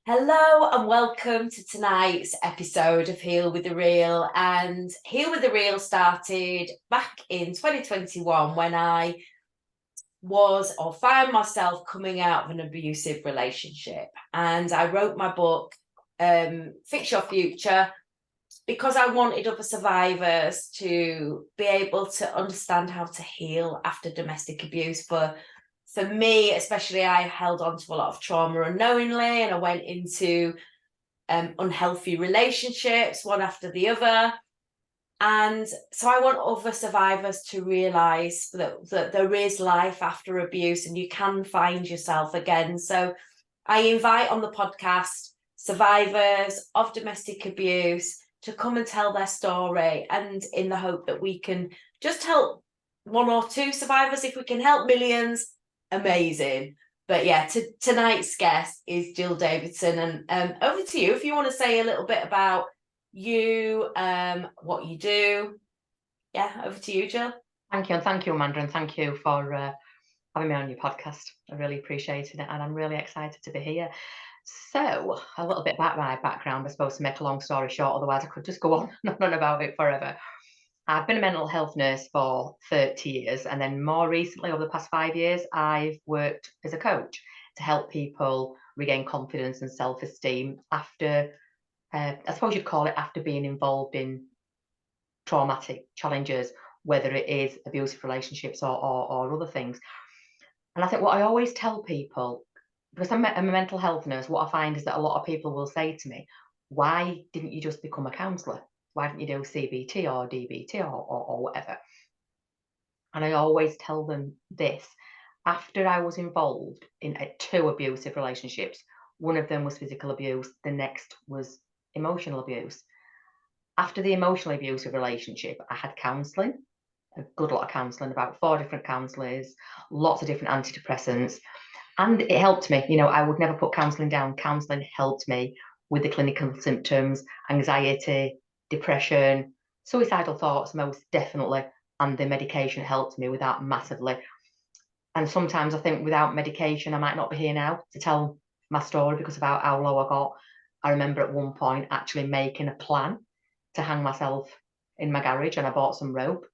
Hello and welcome to tonight's episode of Heal with the Real. And Heal with the Real started back in 2021 when I was or found myself coming out of an abusive relationship. And I wrote my book, Fix Your Future, because I wanted other survivors to be able to understand how to heal after domestic abuse. For me, especially, I held on to a lot of trauma unknowingly, and I went into unhealthy relationships, one after the other. And so I want other survivors to realise that there is life after abuse and you can find yourself again. So I invite on the podcast survivors of domestic abuse to come and tell their story, and in the hope that we can just help one or two survivors. If we can help millions, amazing. But yeah, tonight's guest is Gill Davidson, and over to you if you want to say a little bit about you, what you do. Yeah, over to you, Gill. Thank you, and thank you, Amanda, and thank you for having me on your podcast. I really appreciated it, and I'm really excited to be here. So, a little bit about my background, I suppose, to make a long story short, otherwise I could just go on and on about it forever. I've been a mental health nurse for 30 years, and then more recently, over the past 5 years, I've worked as a coach to help people regain confidence and self-esteem after, I suppose you'd call it, after being involved in traumatic challenges, whether it is abusive relationships or other things. And I think what I always tell people, because I'm a mental health nurse, what I find is that a lot of people will say to me, why didn't you just become a counsellor? Why didn't you do CBT or DBT or whatever? And I always tell them this. After I was involved in 2 abusive relationships, one of them was physical abuse, the next was emotional abuse. After the emotionally abusive relationship, I had counselling, a good lot of counselling, about 4 different counsellors, lots of different antidepressants, and it helped me. You know, I would never put counselling down. Counselling helped me with the clinical symptoms, anxiety, depression, suicidal thoughts, most definitely, and the medication helped me with that massively. And sometimes I think without medication, I might not be here now to tell my story because of how low I got. I remember at one point actually making a plan to hang myself in my garage, and I bought some rope.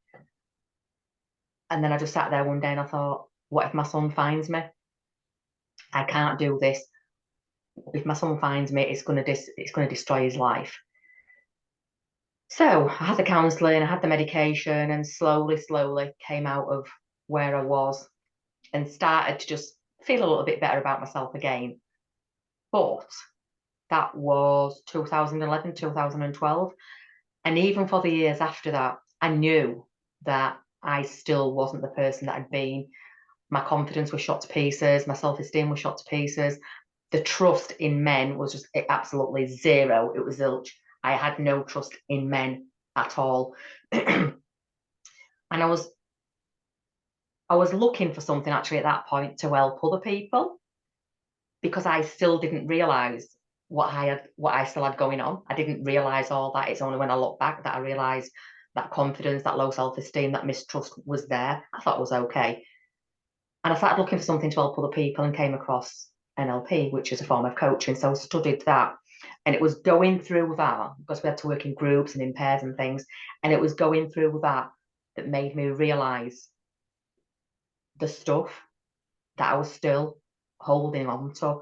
And then I just sat there one day and I thought, what if my son finds me? I can't do this. If my son finds me, it's going to destroy his life. So I had the counselling, I had the medication, and slowly came out of where I was and started to just feel a little bit better about myself again. But that was 2011, 2012. And even for the years after that, I knew that I still wasn't the person that I'd been. My confidence was shot to pieces. My self-esteem was shot to pieces. The trust in men was just absolutely zero. It was zilch. I had no trust in men at all. And I was looking for something actually at that point to help other people, because I still didn't realise what I still had going on. I didn't realise all that. It's only when I look back that I realised that confidence, that low self-esteem, that mistrust was there. I thought it was okay. And I started looking for something to help other people and came across NLP, which is a form of coaching. So I studied that. And it was going through that, because we had to work in groups and in pairs and things. And it was going through that that made me realise the stuff that I was still holding on to.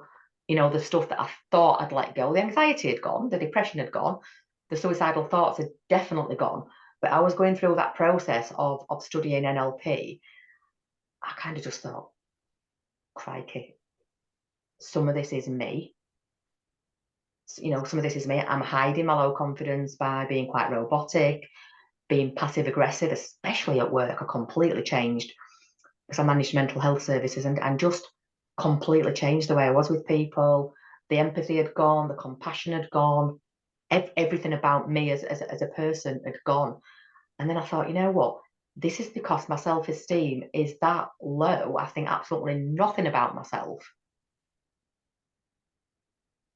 You know, the stuff that I thought I'd let go. The anxiety had gone, the depression had gone, the suicidal thoughts had definitely gone. But I was going through that process of studying NLP. I kind of just thought, crikey, some of this is me. You know, some of this is me. I'm hiding my low confidence by being quite robotic, being passive aggressive, especially at work. I completely changed because I managed mental health services and just completely changed the way I was with people. The empathy had gone, the compassion had gone, everything about me as a person had gone. And then I thought, you know what? This is because my self-esteem is that low. I think absolutely nothing about myself.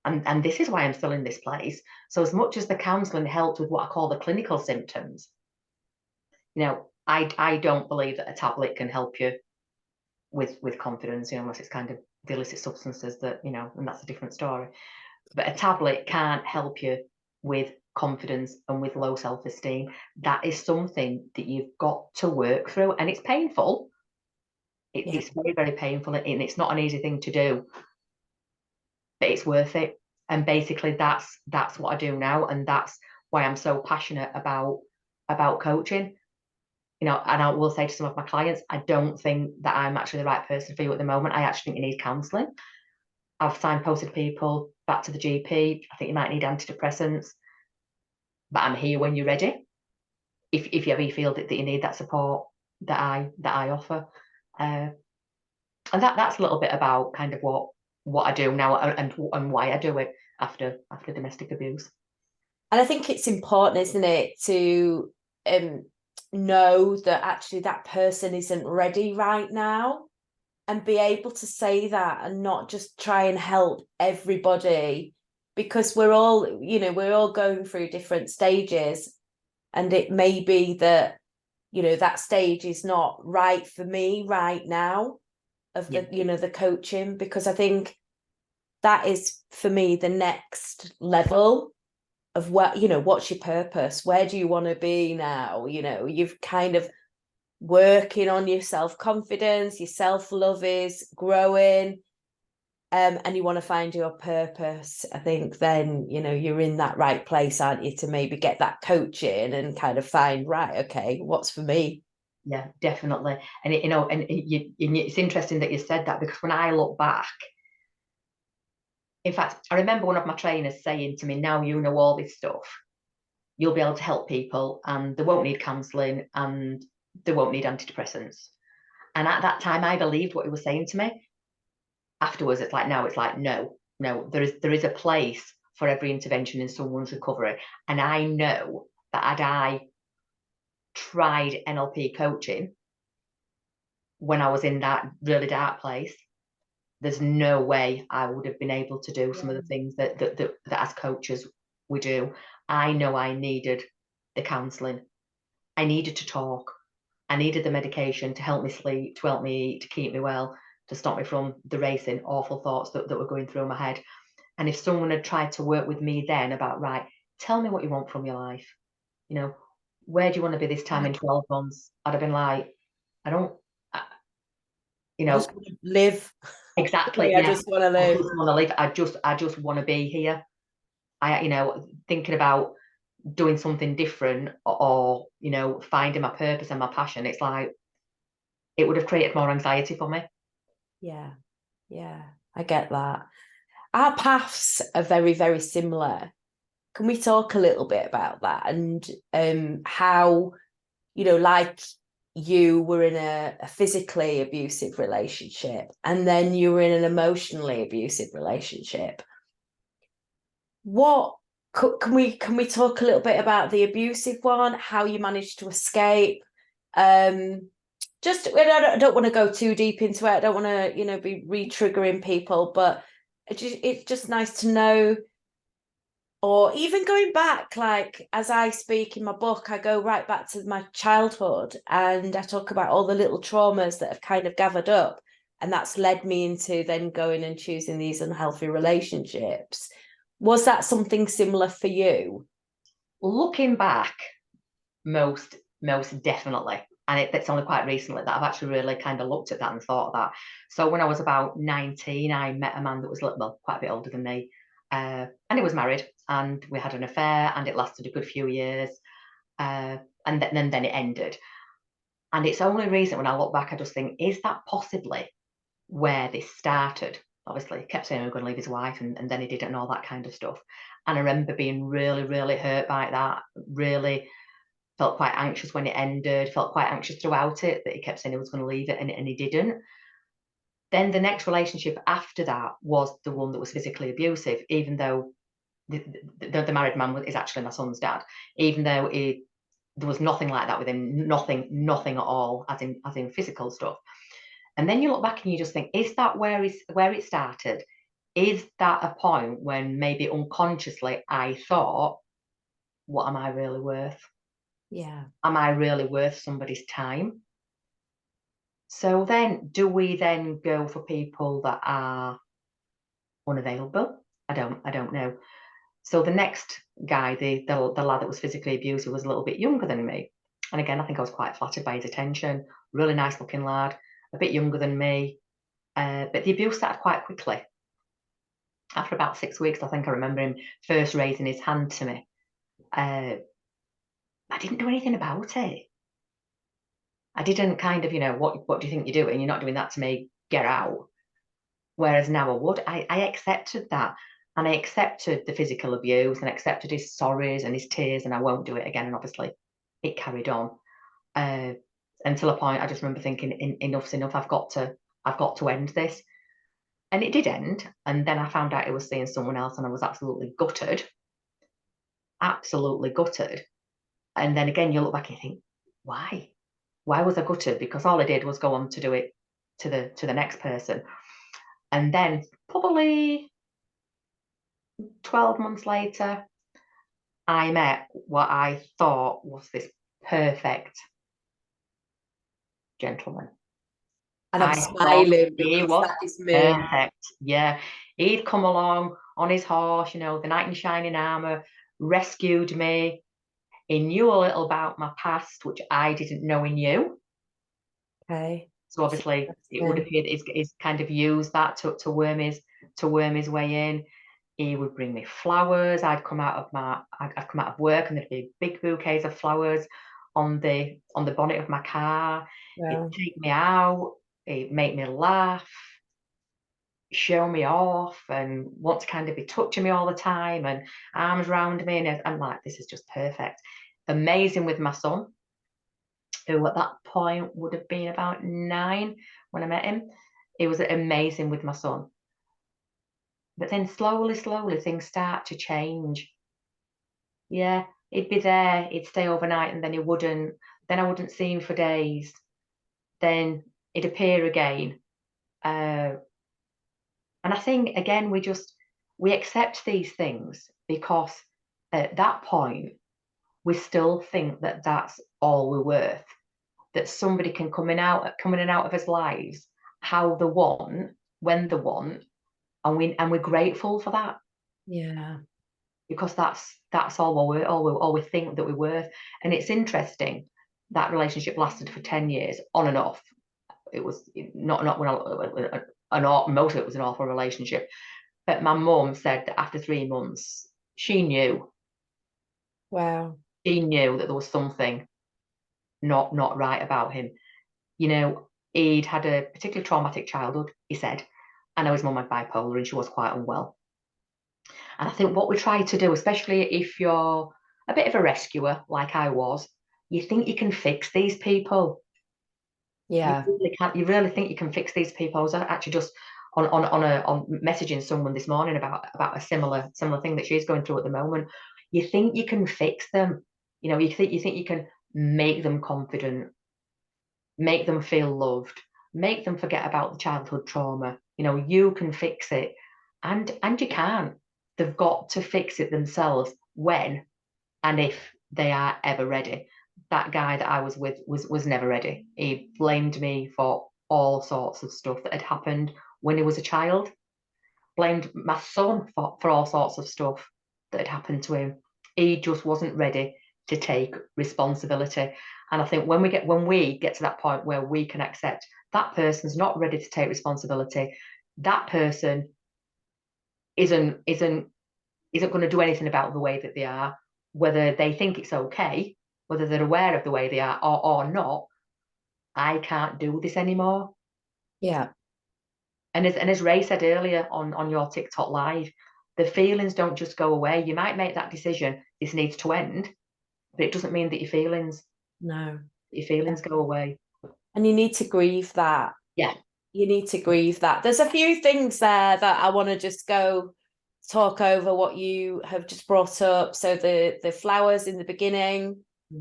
And this is why I'm still in this place. So as much as the counselling helped with what I call the clinical symptoms, you know, I don't believe that a tablet can help you with confidence, you know, unless it's kind of the illicit substances that, you know, and that's a different story. But a tablet can't help you with confidence and with low self-esteem. That is something that you've got to work through, and it's painful. Yeah. It's very, very painful, and it's not an easy thing to do, but it's worth it. And basically, that's what I do now, and that's why I'm so passionate about coaching. You know, and I will say to some of my clients, I don't think that I'm actually the right person for you at the moment. I actually think you need counselling. I've signposted people back to the GP. I think you might need antidepressants, but I'm here when you're ready. If you ever feel that you need that support that I offer, and that's a little bit about kind of what I do now and why I do it after domestic abuse. And I think it's important, isn't it, to know that actually that person isn't ready right now, and be able to say that and not just try and help everybody, because we're all going through different stages, and it may be that that stage is not right for me right now of the the coaching, because I think that is for me the next level of what what's your purpose, where do you want to be now, you've kind of working on your self-confidence, your self-love is growing, and you want to find your purpose. I think then you're in that right place, aren't you, to maybe get that coaching and kind of find, right, okay, what's for me. Yeah, definitely. And it's interesting that you said that, because when I look back, in fact, I remember one of my trainers saying to me, now you know all this stuff, you'll be able to help people, and they won't need counselling, and they won't need antidepressants. And at that time, I believed what he was saying to me. Afterwards, it's like, no, there is a place for every intervention in someone's recovery. And I know that had I tried NLP coaching when I was in that really dark place, there's no way I would have been able to do some of the things that as coaches we do. I know I needed the counselling. I needed to talk. I needed the medication to help me sleep, to help me eat, to keep me well, to stop me from the racing, awful thoughts that were going through my head. And if someone had tried to work with me then about, right, tell me what you want from your life, where do you want to be this time in 12 months? I'd have been like, I don't, I just want to live. exactly. I just want to live. I just want to live. I just want to be here. Thinking about doing something different, or finding my purpose and my passion, it's like it would have created more anxiety for me. Yeah, I get that. Our paths are very, very similar. Can we talk a little bit about that, and how, like, you were in a physically abusive relationship, and then you were in an emotionally abusive relationship. What can we talk a little bit about the abusive one, how you managed to escape? Just, I don't want to go too deep into it. I don't want to, be re-triggering people, but it's just nice to know. Or even going back, like, as I speak in my book, I go right back to my childhood, and I talk about all the little traumas that have kind of gathered up, and that's led me into then going and choosing these unhealthy relationships. Was that something similar for you? Looking back, most definitely. And it's only quite recently that I've actually really kind of looked at that and thought of that. So when I was about 19, I met a man that was quite a bit older than me, and he was married, and we had an affair, and it lasted a good few years, and then it ended. And it's only recent when I look back, I just think, is that possibly where this started? Obviously, he kept saying he was going to leave his wife, and then he didn't, and all that kind of stuff. And I remember being really, really hurt by that, really felt quite anxious when it ended, felt quite anxious throughout it, that he kept saying he was going to leave it, and he didn't. Then the next relationship after that was the one that was physically abusive, even though the married man is actually my son's dad, even though there was nothing like that with him, nothing at all, as in physical stuff. And then you look back and you just think, is that where it started? Is that a point when maybe unconsciously I thought, what am I really worth? Yeah. Am I really worth somebody's time? So then, do we then go for people that are unavailable? I don't know. So the next guy, the lad that was physically abusive, was a little bit younger than me. And again, I think I was quite flattered by his attention. Really nice looking lad, a bit younger than me. But the abuse started quite quickly. After about 6 weeks, I think I remember him first raising his hand to me. I didn't do anything about it. I didn't kind of, what do you think you're doing? You're not doing that to me. Get out. Whereas now I would. I accepted that. And I accepted the physical abuse and accepted his sorries and his tears, and I won't do it again. And obviously it carried on. Until a point I just remember thinking, enough's enough. I've got to end this. And it did end. And then I found out he was seeing someone else, and I was absolutely gutted. Absolutely gutted. And then again, you look back and you think, why? Why was I gutted? Because all I did was go on to do it to the next person. And then probably 12 months later, I met what I thought was this perfect gentleman. And I'm I thought smiling he because was that is me. perfect. Yeah. He'd come along on his horse, the knight in shining armour, rescued me. He knew a little about my past, which I didn't know he knew. Okay. So obviously it would appear that he's kind of used that to worm his way in. He would bring me flowers. I'd come out of work, and there'd be big bouquets of flowers on the bonnet of my car. Wow. He'd take me out. He'd make me laugh, show me off, and want to kind of be touching me all the time and arms around me. And I'm like, this is just perfect. Amazing with my son, who at that point would have been about 9 when I met him. It was amazing with my son. But then slowly, things start to change. Yeah, he'd be there, he'd stay overnight, and then he wouldn't. Then I wouldn't see him for days. Then he'd appear again. And I think, again, we accept these things because at that point, we still think that that's all we're worth. That somebody can come in and out of his lives how they want, when they want, and we're grateful for that. Yeah. Because that's all we think that we're worth. And it's interesting that relationship lasted for 10 years on and off. It was not most of it was an awful relationship. But my mum said that after 3 months, she knew. Wow. She knew that there was something not right about him. He'd had a particularly traumatic childhood, he said. I know his mum had bipolar and she was quite unwell. And I think what we try to do, especially if you're a bit of a rescuer like I was, you think you can fix these people. Yeah. You really can't. You really think you can fix these people. I was actually just on messaging someone this morning about a similar thing that she's going through at the moment. You think you can fix them. You think you can make them confident, make them feel loved, make them forget about the childhood trauma. You can fix it, and you can't. They've got to fix it themselves when and if they are ever ready. That guy that I was with was never ready. He blamed me for all sorts of stuff that had happened when he was a child. Blamed my son for all sorts of stuff that had happened to him. He just wasn't ready to take responsibility. And I think when we get to that point where we can accept that person's not ready to take responsibility, that person isn't going to do anything about the way that they are, whether they think it's okay, whether they're aware of the way they are or not. I can't do this anymore. Yeah. And as Ray said earlier on your TikTok live, the feelings don't just go away. You might make that decision, this needs to end, but it doesn't mean that your feelings go away. And you need to grieve that. Yeah. You need to grieve that. There's a few things there that I want to just go talk over what you have just brought up. So the flowers in the beginning,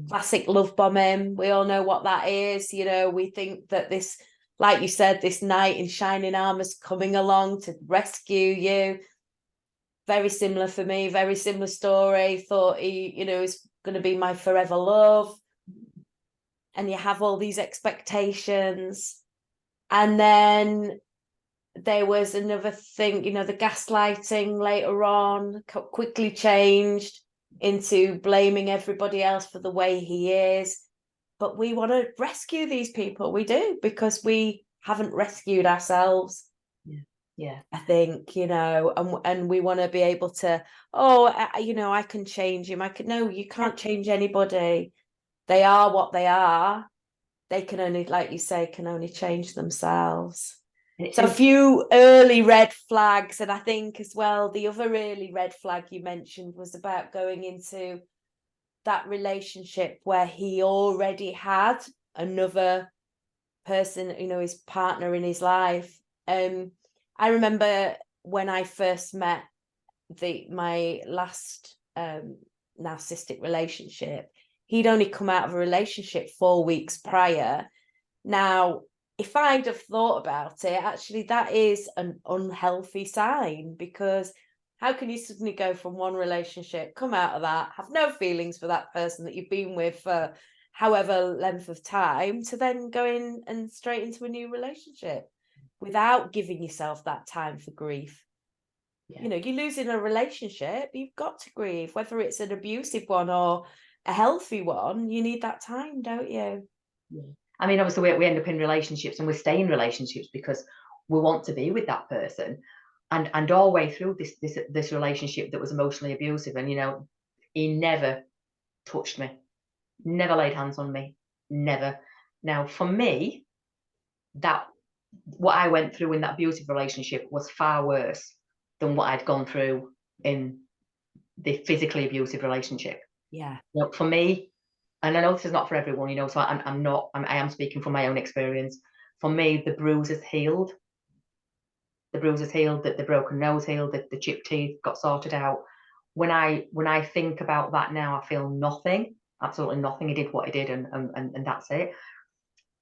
classic love bombing. We all know what that is. We think that this, like you said, this knight in shining armor's coming along to rescue you. Very similar for me, very similar story. Thought he, is going to be my forever love. And you have all these expectations. And then there was another thing, you know, the gaslighting later on quickly changed into blaming everybody else for the way he is. But we want to rescue these people. We do, because we haven't rescued ourselves. Yeah. I think, you know, and we want to be able to, you know, I can change him. No, you can't change anybody. They are what they are. They can only, like you say, can only change themselves. So a few early red flags, and I think as well, the other early red flag you mentioned was about going into that relationship where he already had another person, you know, his partner in his life. I remember when I first met my last narcissistic relationship, he'd only come out of a relationship 4 weeks prior. Now, if I'd have thought about it, actually, that is an unhealthy sign, because how can you suddenly go from one relationship, come out of that, have no feelings for that person that you've been with for however length of time, to then go in and straight into a new relationship without giving yourself that time for grief? Yeah. You know, you're losing a relationship, you've got to grieve, whether it's an abusive one or a healthy one. You need that time, don't you? Yeah. I mean, obviously, we end up in relationships, and we stay in relationships because we want to be with that person. And all the way through this relationship that was emotionally abusive, and, you know, he never touched me, never laid hands on me, never. Now, for me, that what I went through in that abusive relationship was far worse than what I'd gone through in the physically abusive relationship. Yeah. You know, for me, and I know this is not for everyone, you know, so I am speaking from my own experience. For me, the bruises healed. The bruises healed, the broken nose healed, the chipped teeth got sorted out. When I think about that now, I feel nothing, absolutely nothing. He did what he did, and that's it.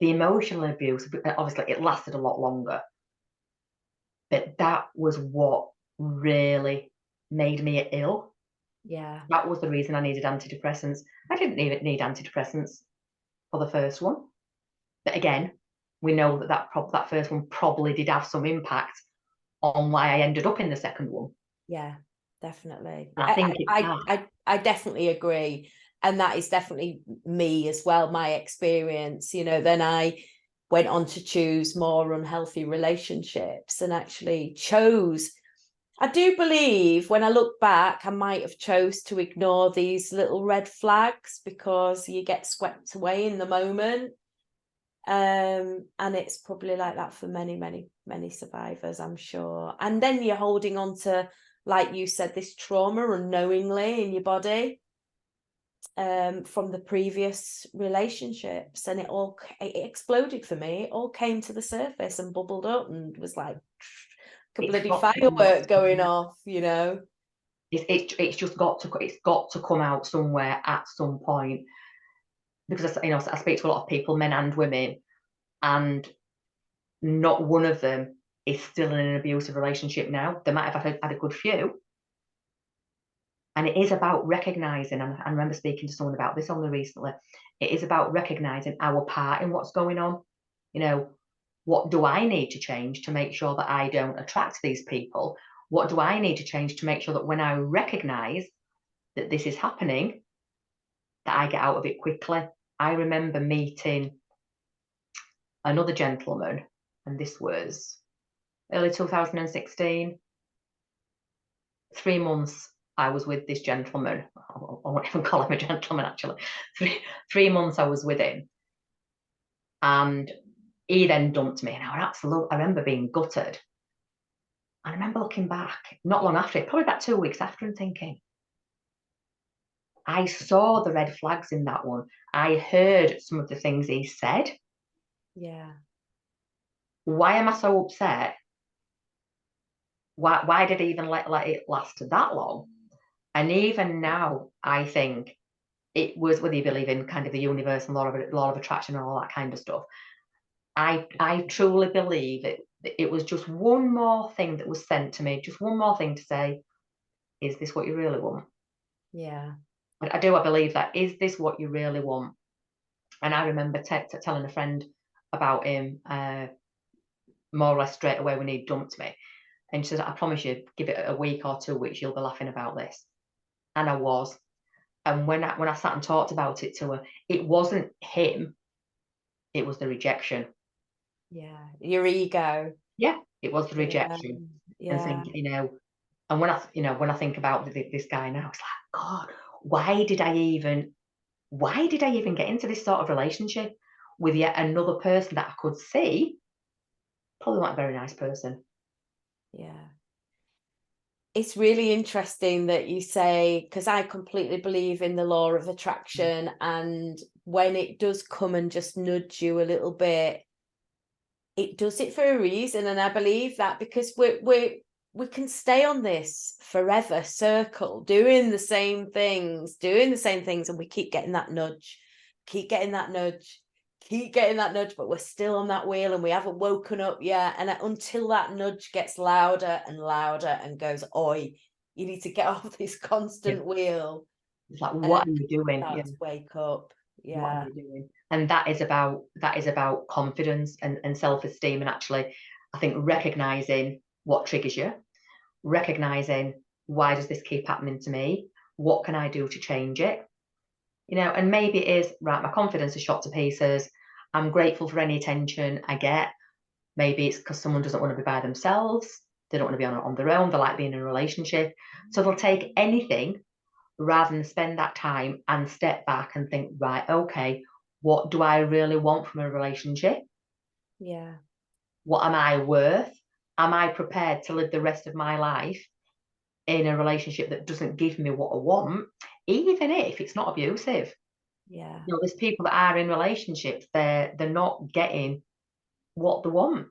The emotional abuse, obviously, it lasted a lot longer, but that was what really made me ill. Yeah. That was the reason I needed antidepressants. I didn't even need antidepressants for the first one. But again, we know that first one probably did have some impact on why I ended up in the second one. Yeah, definitely. And I think I definitely agree. And that is definitely me as well, my experience. You know, then I went on to choose more unhealthy relationships, and actually chose, I do believe when I look back, I might have chose to ignore these little red flags, because you get swept away in the moment. And it's probably like that for many survivors, I'm sure. And then you're holding on to, like you said, this trauma unknowingly in your body, from the previous relationships, and it exploded for me. It all came to the surface and bubbled up, and was like a bloody firework going off, you know. It's just got to come out somewhere at some point, because you know, I speak to a lot of people, men and women, and not one of them is still in an abusive relationship now. They might have had a good few. And it is about recognizing, and I remember speaking to someone about this only recently, it is about recognizing our part in what's going on. You know, what do I need to change to make sure that I don't attract these people? What do I need to change to make sure that when I recognize that this is happening, that I get out of it quickly? I remember meeting another gentleman, and this was early 2016. 3 months I was with this gentleman. I won't even call him a gentleman, actually. Three months I was with him. And he then dumped me. And I remember being gutted. And I remember looking back, not long after it, probably about 2 weeks after, and thinking, I saw the red flags in that one. I heard some of the things he said. Yeah. Why am I so upset? Why did he even let it last that long? And even now, I think it was, whether you believe in kind of the universe and law of attraction and all that kind of stuff, I truly believe it was just one more thing that was sent to me, just one more thing to say, is this what you really want? Yeah. I believe that. Is this what you really want? And I remember telling a friend about him more or less straight away when he dumped me. And she says, I promise you, give it a week or 2 weeks, you'll be laughing about this. And I was. And when I sat and talked about it to her, it wasn't him, it was the rejection. Yeah. Your ego. Yeah, it was the Yeah. rejection. And Yeah. think, and when I think about this guy now, it's like, God, why did I even get into this sort of relationship with yet another person that I could see probably not a very nice person? Yeah. It's really interesting that you say, because I completely believe in the law of attraction, and when it does come and just nudge you a little bit, it does it for a reason. And I believe that because we can stay on this forever circle, doing the same things, and we keep getting that nudge, keep getting that nudge, keep getting that nudge, but we're still on that wheel and we haven't woken up yet. And until that nudge gets louder and louder and goes, oi, you need to get off this Yeah. constant wheel. It's like, And then what are you doing? start Yeah. to wake up. What are Yeah. you doing? And that is about confidence and self-esteem. And actually, I think recognizing what triggers you, recognizing why does this keep happening to me? What can I do to change it? And maybe it is, right, my confidence is shot to pieces. I'm grateful for any attention I get. Maybe it's because someone doesn't want to be by themselves. They don't want to be on their own. They like being in a relationship. So they'll take anything rather than spend that time and step back and think, right, okay, what do I really want from a relationship? Yeah. What am I worth? Am I prepared to live the rest of my life in a relationship that doesn't give me what I want, even if it's not abusive? Yeah. There's people that are in relationships, they're not getting what they want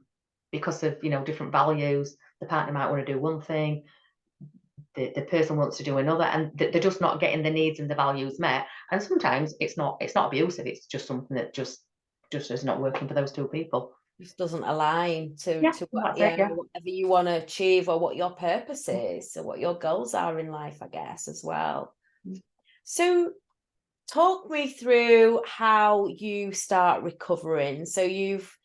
because of different values. The partner might want to do one thing, the person wants to do another, and they're just not getting the needs and the values met. And sometimes it's not abusive, it's just something that just is not working for those two people. Just doesn't align to Yeah, what, that's it. Yeah. whatever you want to achieve, or what your purpose is, or what your goals are in life, I guess, as well. Mm. So talk me through how you start recovering. So you've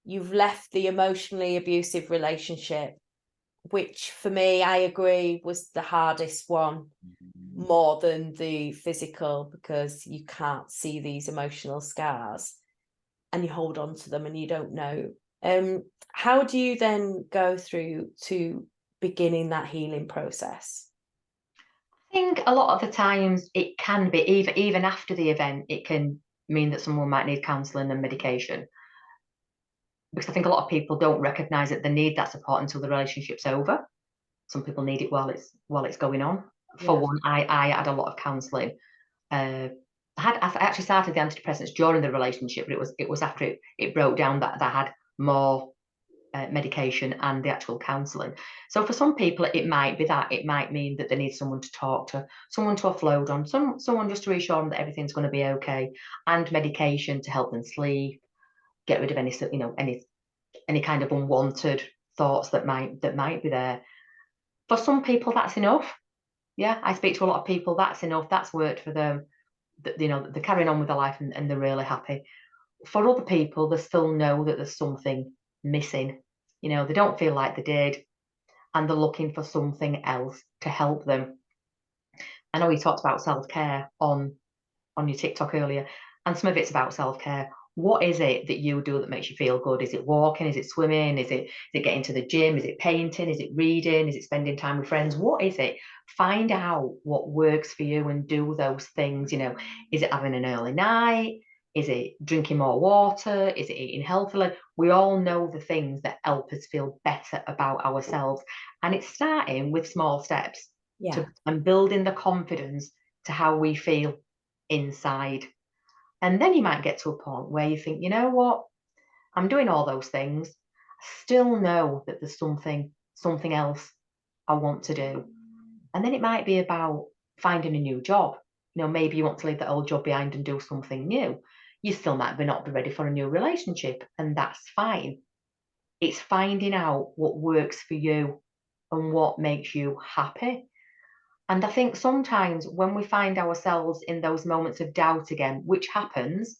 left the emotionally abusive relationship, which for me, I agree, was the hardest one, more than the physical, because you can't see these emotional scars and you hold on to them and you don't know. How do you then go through to beginning that healing process? I think a lot of the times it can be even after the event, it can mean that someone might need counselling and medication, because I think a lot of people don't recognise that they need that support until the relationship's over. Some people need it while it's going on. For Yeah. one, I had a lot of counselling. I actually started the antidepressants during the relationship, but it was after it broke down that I had more medication and the actual counselling. So for some people, it might be that it might mean that they need someone to talk to, someone to offload on, someone just to reassure them that everything's going to be okay, and medication to help them sleep, get rid of any kind of unwanted thoughts that might be there. For some people, that's enough. Yeah, I speak to a lot of people. That's enough. That's worked for them. They're carrying on with their life and they're really happy. For other people, they still know that there's something missing. They don't feel like they did, and they're looking for something else to help them. I know you talked about self-care on your TikTok earlier, and some of it's about self-care. What is it that you do that makes you feel good? Is it walking? Is it swimming? Is it getting to the gym? Is it painting? Is it reading? Is it spending time with friends? What is it? Find out what works for you and do those things. Is it having an early night? Is it drinking more water? Is it eating healthily? We all know the things that help us feel better about ourselves. And it's starting with small steps Yeah. and building the confidence to how we feel inside. And then you might get to a point where you think, you know what, I'm doing all those things. I still know that there's something else I want to do. And then it might be about finding a new job. Maybe you want to leave that old job behind and do something new. You still might not be ready for a new relationship, and that's fine. It's finding out what works for you and what makes you happy. And I think sometimes when we find ourselves in those moments of doubt again, which happens,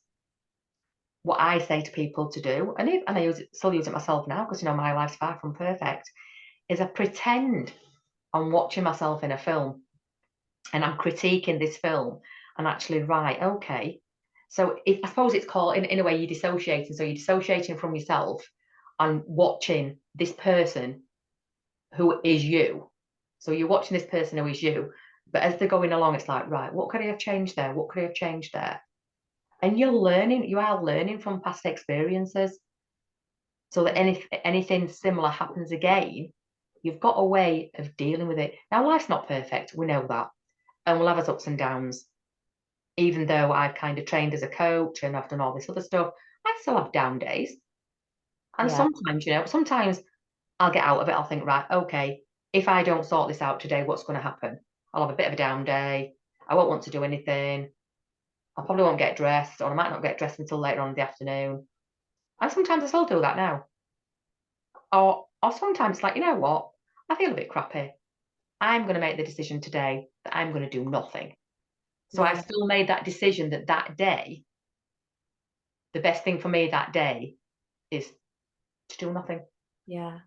what I say to people to do, and I still use it myself now, because my life's far from perfect, is I pretend I'm watching myself in a film and I'm critiquing this film, and actually, right, okay. So I suppose it's called, in a way, you're dissociating. So you're dissociating from yourself and watching this person who is you. So you're watching this person who is you, but as they're going along, it's like, right, what could I have changed there? What could I have changed there? And you are learning from past experiences, so that anything similar happens again, you've got a way of dealing with it. Now, life's not perfect, we know that, and we'll have its ups and downs. Even though I've kind of trained as a coach and I've done all this other stuff, I still have down days. And Yeah. sometimes I'll get out of it. I'll think, right, okay, if I don't sort this out today, what's going to happen? I'll have a bit of a down day. I won't want to do anything. I probably won't get dressed, or I might not get dressed until later on in the afternoon. And sometimes I still do that now. Or sometimes, like, you know what? I feel a bit crappy. I'm going to make the decision today that I'm going to do nothing. So I've Yeah. still made that decision that day, the best thing for me that day is to do nothing. Yeah.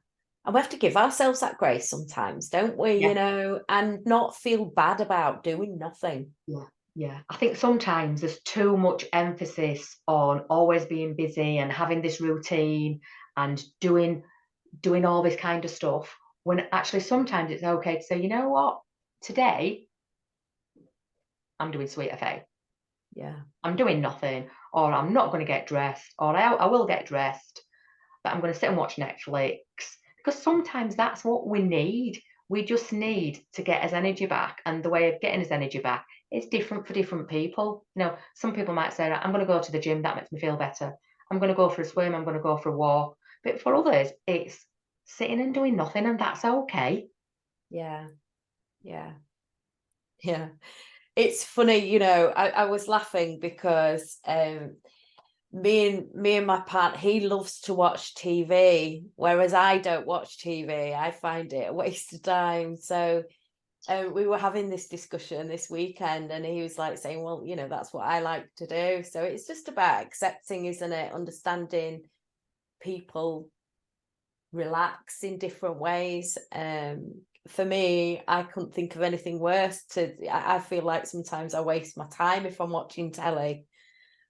And we have to give ourselves that grace sometimes, don't we? Yeah. And not feel bad about doing nothing. Yeah. Yeah. I think sometimes there's too much emphasis on always being busy and having this routine and doing all this kind of stuff, when actually sometimes it's okay to say, you know what, today I'm doing sweet FA. Yeah. I'm doing nothing, or I'm not going to get dressed, or I will get dressed, but I'm going to sit and watch Netflix. Because sometimes that's what we need. We just need to get his energy back. And the way of getting his energy back is different for different people. Some people might say, I'm going to go to the gym, that makes me feel better. I'm going to go for a swim, I'm going to go for a walk. But for others, it's sitting and doing nothing, and that's okay. Yeah. Yeah. Yeah. It's funny, I was laughing because me and my partner, he loves to watch TV, whereas I don't watch TV. I find it a waste of time. So we were having this discussion this weekend, and he was like saying, well, that's what I like to do. So it's just about accepting, isn't it? Understanding people relax in different ways. For me, I couldn't think of anything worse. I feel like sometimes I waste my time if I'm watching telly,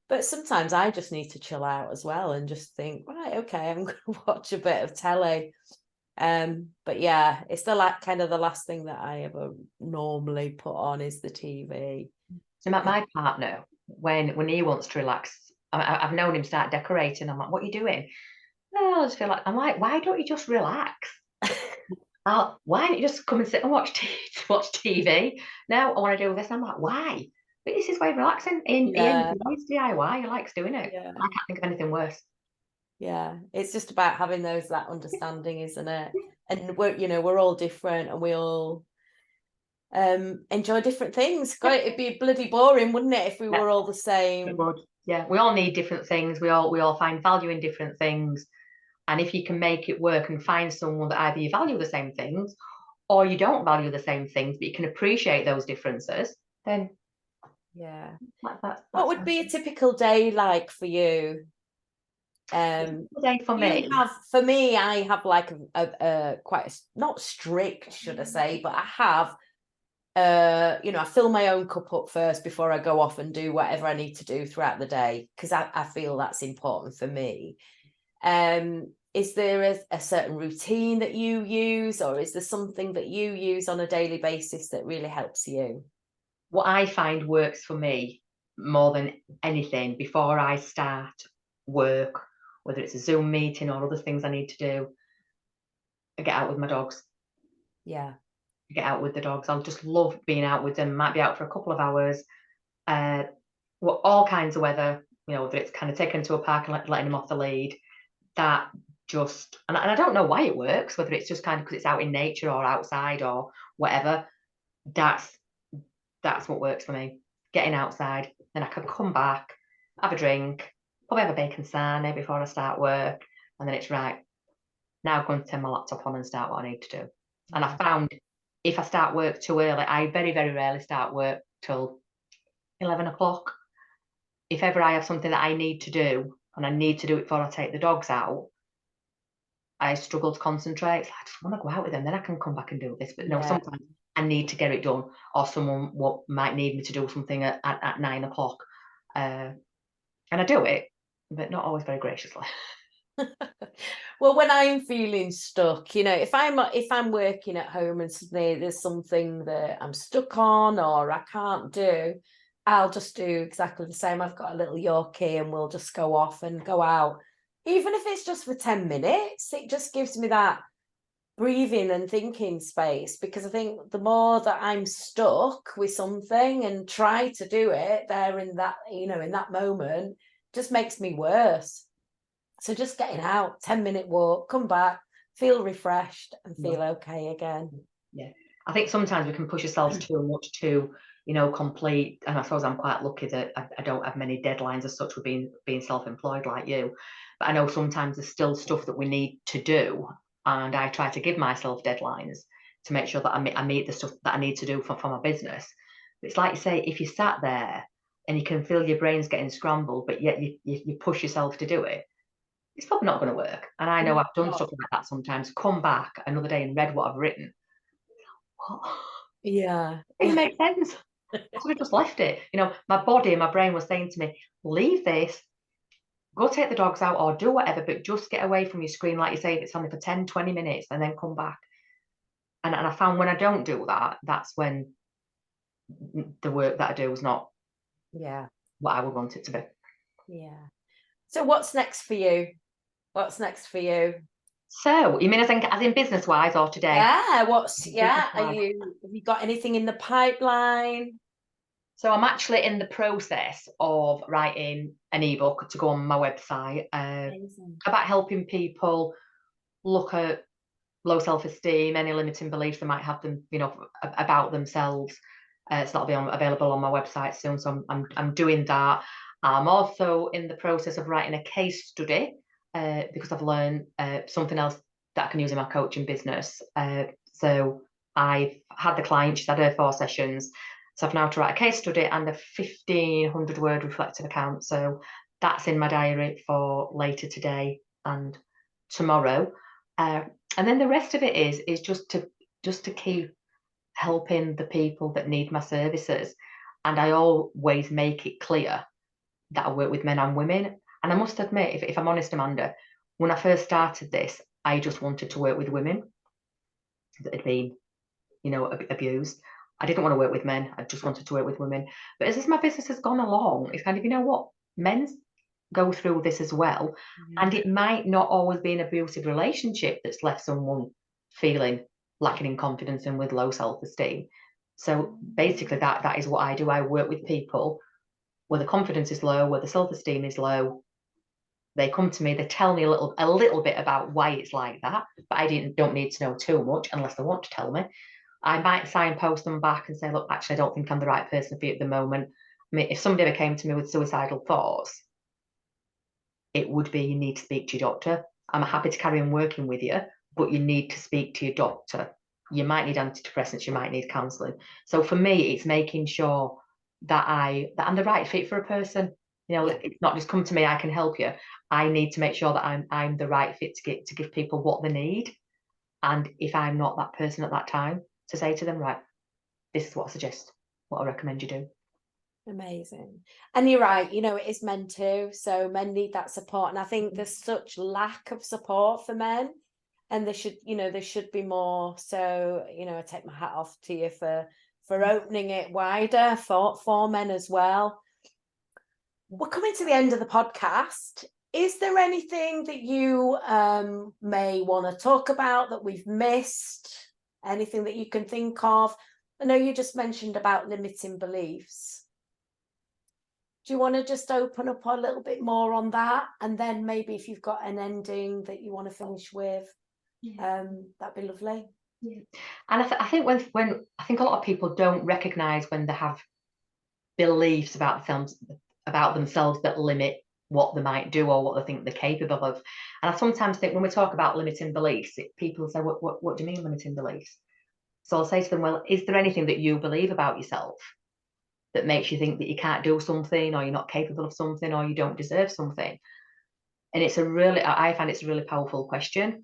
but sometimes I just need to chill out as well and just think, right, okay, I'm going to watch a bit of telly. But yeah, it's kind of the last thing that I ever normally put on is the TV. So my partner, when he wants to relax, I've known him start decorating. I'm like, what are you doing? Oh, I just feel like, I'm like, why don't you just relax? Why don't you just come and sit and watch TV? Now I want to do this. I'm like, why? But this is way of relaxing. He Yeah, enjoys DIY. He likes doing it. yeah, I can't think of anything worse. yeah. It's just about having that understanding, isn't it? And we're all different, and we all enjoy different things. God, it'd be bloody boring, wouldn't it, if we Yeah, were all the it same? would. Yeah, we all need different things. We all find value in different things. And if you can make it work and find someone that either you value the same things or you don't value the same things, but you can appreciate those differences, then Yeah. that's What would be a typical day like for you? the day for me. For me, I have like a quite not strict, should I say, but I have I fill my own cup up first before I go off and do whatever I need to do throughout the day, because I feel that's important for me. Is there a certain routine that you use, or is there something that you use on a daily basis that really helps you? What I find works for me more than anything before I start work, whether it's a Zoom meeting or other things I need to do, I get out with my dogs. Yeah. I get out with the dogs. I'll just love being out with them. Might be out for a couple of hours. Well, all kinds of weather, whether it's kind of taken to a park and letting them off the lead. That just, and I don't know why it works, whether it's just kind of because it's out in nature or outside or whatever. That's what works for me. Getting outside, then I can come back, have a drink, probably have a bacon sarnie before I start work, and then it's right. Now I'm going to turn my laptop on and start what I need to do. And I found if I start work too early, I very, very rarely start work till 11 o'clock. If ever I have something that I need to do, and I need to do it before I take the dogs out, I struggle to concentrate. It's like, I just want to go out with them, then I can come back and do this. But no, Yeah. sometimes I need to get it done, or someone might need me to do something at 9 o'clock. And I do it, but not always very graciously. Well, when I'm feeling stuck, if I'm working at home and suddenly there's something that I'm stuck on or I can't do, I'll just do exactly the same. I've got a little Yorkie and we'll just go off and go out. Even if it's just for 10 minutes, it just gives me that breathing and thinking space, because I think the more that I'm stuck with something and try to do it there in that moment, just makes me worse. So just getting out, 10-minute walk, come back, feel refreshed and feel okay again. Yeah. I think sometimes we can push ourselves too much to, complete. And I suppose I'm quite lucky that I don't have many deadlines as such with being self-employed like you. But I know sometimes there's still stuff that we need to do. And I try to give myself deadlines to make sure that I meet the stuff that I need to do for my business. But it's like you say, if you sat there and you can feel your brain's getting scrambled, but yet you push yourself to do it, it's probably not going to work. And I know I've done stuff like that sometimes, come back another day and read what I've written. What? Yeah. It didn't make sense. I could have just left it. My body and my brain was saying to me, leave this, go take the dogs out or do whatever, but just get away from your screen, like you say, if it's only for 10, 20 minutes and then come back. And I found when I don't do that, that's when the work that I do is not what I would want it to be. Yeah. So what's next for you? So you mean as in business wise or today? Yeah, have you got anything in the pipeline? So I'm actually in the process of writing an ebook to go on my website about helping people look at low self-esteem, any limiting beliefs they might have them, about themselves. So that'll be available on my website soon. So I'm doing that. I'm also in the process of writing a case study because I've learned something else that I can use in my coaching business. So I've had the client, she's had her 4 sessions. So I've now to write a case study and a 1,500 word reflective account. So that's in my diary for later today and tomorrow. And then the rest of it is just to keep helping the people that need my services. And I always make it clear that I work with men and women. And I must admit, if I'm honest, Amanda, when I first started this, I just wanted to work with women that had been, abused. I didn't want to work with men. I just wanted to work with women. But as my business has gone along, it's kind of, what? Men go through this as well. And it might not always be an abusive relationship that's left someone feeling lacking in confidence and with low self-esteem. So basically that is what I do. I work with people where the confidence is low, where the self-esteem is low. They come to me, they tell me a little bit about why it's like that, but I don't need to know too much unless they want to tell me. I might signpost them back and say, look, actually, I don't think I'm the right person for you at the moment. I mean, if somebody ever came to me with suicidal thoughts, it would be, you need to speak to your doctor. I'm happy to carry on working with you, but you need to speak to your doctor. You might need antidepressants, you might need counselling. So for me, it's making sure that I'm the right fit for a person. It's not just come to me, I can help you. I need to make sure that I'm the right fit to give people what they need. And if I'm not that person at that time, to say to them, right, this is what I suggest, what I recommend you do. Amazing. And you're right, it is men too. So men need that support. And I think there's such lack of support for men. And there should be more. So, I take my hat off to you for opening it wider for men as well. We're coming to the end of the podcast. Is there anything that you may want to talk about that we've missed? Anything that you can think of? I know you just mentioned about limiting beliefs. Do you want to just open up a little bit more on that? And then maybe if you've got an ending that you want to finish with, that'd be lovely. Yeah. And I think when I think a lot of people don't recognise when they have beliefs about themselves that limit what they might do or what they think they're capable of. And I sometimes think when we talk about limiting beliefs, people say, what do you mean limiting beliefs? So I'll say to them, well, is there anything that you believe about yourself that makes you think that you can't do something or you're not capable of something or you don't deserve something? And I find it's a really powerful question.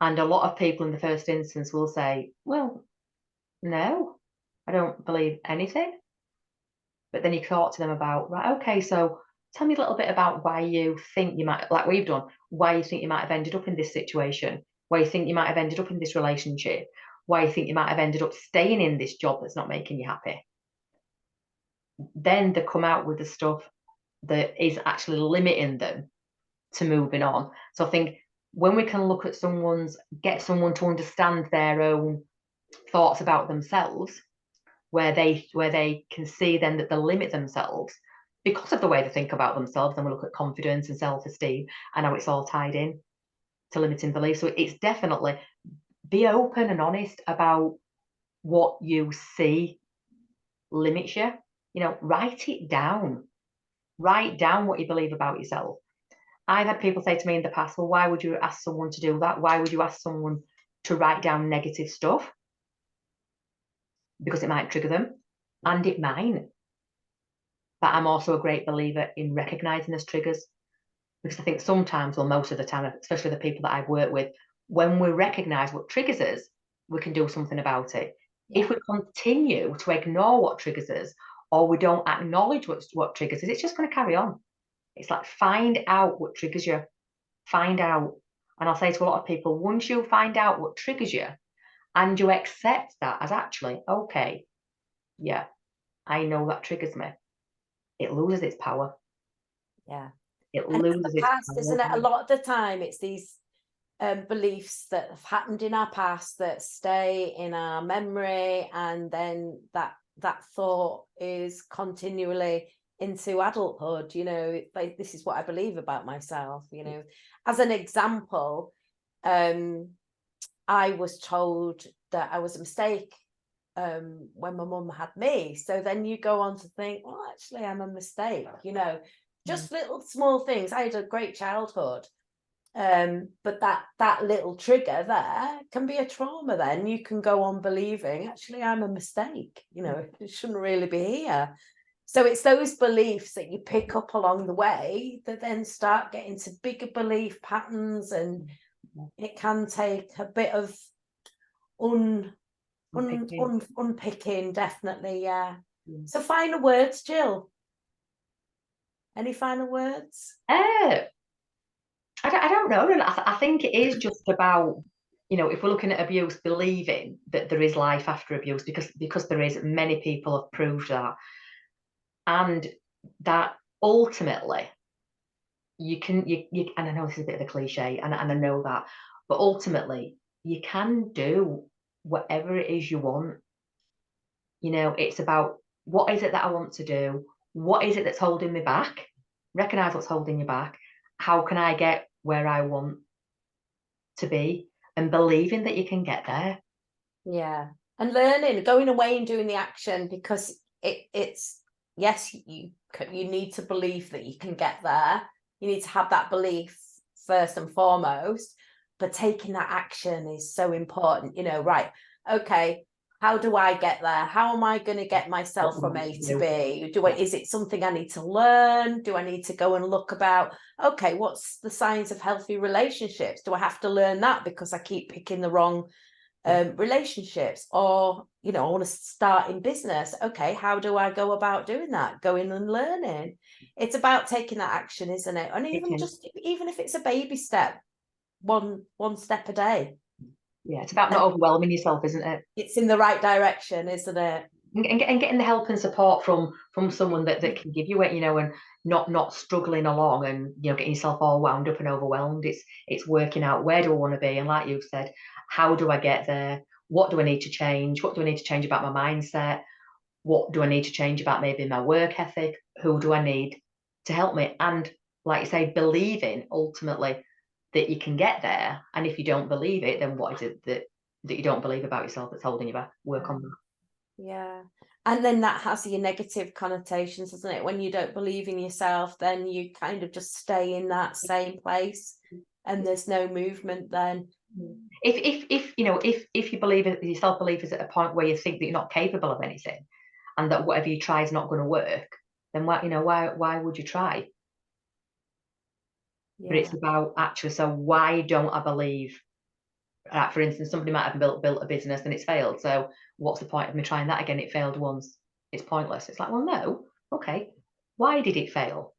And a lot of people in the first instance will say, well, no, I don't believe anything. But then you talk to them about, right, okay, so tell me a little bit about why you think you might, like we've done, why you think you might have ended up in this situation, why you think you might have ended up in this relationship, why you think you might have ended up staying in this job that's not making you happy. Then they come out with the stuff that is actually limiting them to moving on. So I think when we can look at get someone to understand their own thoughts about themselves, where they can see then that they limit themselves because of the way they think about themselves, then we look at confidence and self-esteem and how it's all tied in to limiting beliefs. So it's definitely be open and honest about what you see limits you. Write it down. Write down what you believe about yourself. I've had people say to me in the past, well, why would you ask someone to do that? Why would you ask someone to write down negative stuff? Because it might trigger them, and it might. But I'm also a great believer in recognizing those triggers, because I think sometimes, well, most of the time, especially the people that I've worked with, when we recognize what triggers us, we can do something about it. Yeah. If we continue to ignore what triggers us, or we don't acknowledge what triggers us, it's just going to carry on. It's like, find out what triggers you. Find out. And I'll say to a lot of people, once you find out what triggers you and you accept that as actually, okay, yeah, I know that triggers me, it loses its power. Yeah. It And loses the its past, power. isn't it? A lot of the time it's these beliefs that have happened in our past that stay in our memory, and then that thought is continually into adulthood. Like, this is what I believe about myself. As an example, I was told that I was a mistake when my mum had me. So then you go on to think, well, actually, I'm a mistake. Just little small things. I had a great childhood. But that little trigger there can be a trauma. Then you can go on believing, actually, I'm a mistake. It shouldn't really be here. So it's those beliefs that you pick up along the way that then start getting to bigger belief patterns, and it can take a bit of unpicking, definitely. Yeah. So final words, Gill. Any final words? I don't know. I think it is just about, if we're looking at abuse, believing that there is life after abuse, because there is. Many people have proved that, and that ultimately you can, and I know this is a bit of a cliche, and I know that, but ultimately you can do whatever it is you want. It's about, what is it that I want to do? What is it that's holding me back? Recognize what's holding you back. How can I get where I want to be, and believing that you can get there. Yeah. And learning, going away and doing the action, because it's yes, you need to believe that you can get there. You need to have that belief first and foremost, but taking that action is so important. Right, okay, how do I get there? How am I going to get myself from A to B? Is it something I need to learn? Do I need to go and look about, okay, what's the signs of healthy relationships? Do I have to learn that because I keep picking the wrong relationships? Or I want to start in business. Okay, how do I go about doing that? Going and learning. It's about taking that action, isn't it? And even if it's a baby step, one step a day. Yeah, it's about not overwhelming yourself, isn't it? It's in the right direction, isn't it? And getting the help and support from someone that can give you it, and not struggling along and getting yourself all wound up and overwhelmed. It's working out, where do I want to be, and like you said, how do I get there? What do I need to change? What do I need to change about my mindset? What do I need to change about maybe my work ethic? Who do I need to help me? And like you say, believing ultimately that you can get there. And if you don't believe it, then what is it that you don't believe about yourself that's holding you back? Work on that. Yeah. And then that has your negative connotations, doesn't it? When you don't believe in yourself, then you kind of just stay in that same place and there's no movement then. If you believe it, your self-belief is at a point where you think that you're not capable of anything, and that whatever you try is not going to work, then why would you try? but it's about actually, so why don't I believe that, for instance, somebody might have built a business and it's failed. So what's the point of me trying that again? It failed once. It's pointless. It's like, well, no. Okay. Why did it fail?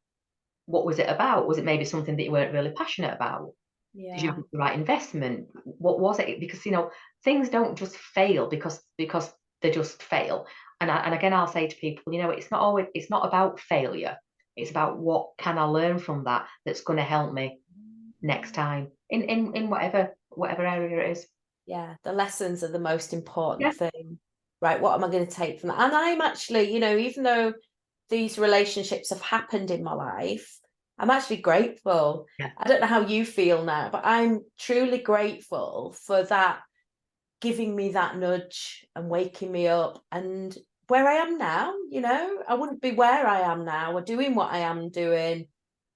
What was it about? Was it maybe something that you weren't really passionate about? Did you have the right investment? What was it? Because, you know, things don't just fail because they just fail. And again, I'll say to people, you know, it's not about failure. It's about what can I learn from that that's going to help me next time in whatever area it is. Yeah, the lessons are the most important Yeah. thing. Right, what am I going to take from that? And I'm actually, you know, even though these relationships have happened in my life, I'm actually grateful. Yeah. I don't know how you feel now, but I'm truly grateful for that, giving me that nudge and waking me up. And where I am now, you know, I wouldn't be where I am now or doing what I am doing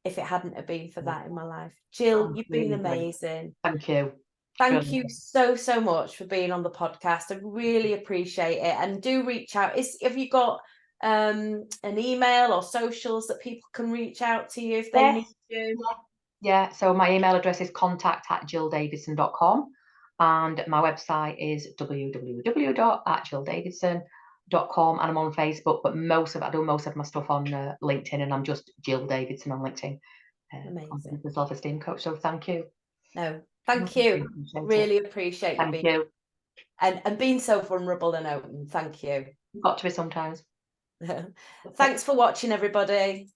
if it hadn't have been for that in my life. Jill, you've been amazing. Thank you. Thank you so much for being on the podcast. I really appreciate it. And do reach out. Have you got an email or socials that people can reach out to you if they need you? Yeah. So my email address is contact@gilldavidson.com, and my website is www.gilldavidson.com, and I'm on Facebook, but I do most of my stuff on LinkedIn, and I'm just Gill Davidson on LinkedIn. Amazing. The self-esteem coach. So thank you. No, thank you. Really appreciate you being you. And being so vulnerable and open. Thank you. Got to be sometimes. Thanks for watching, everybody.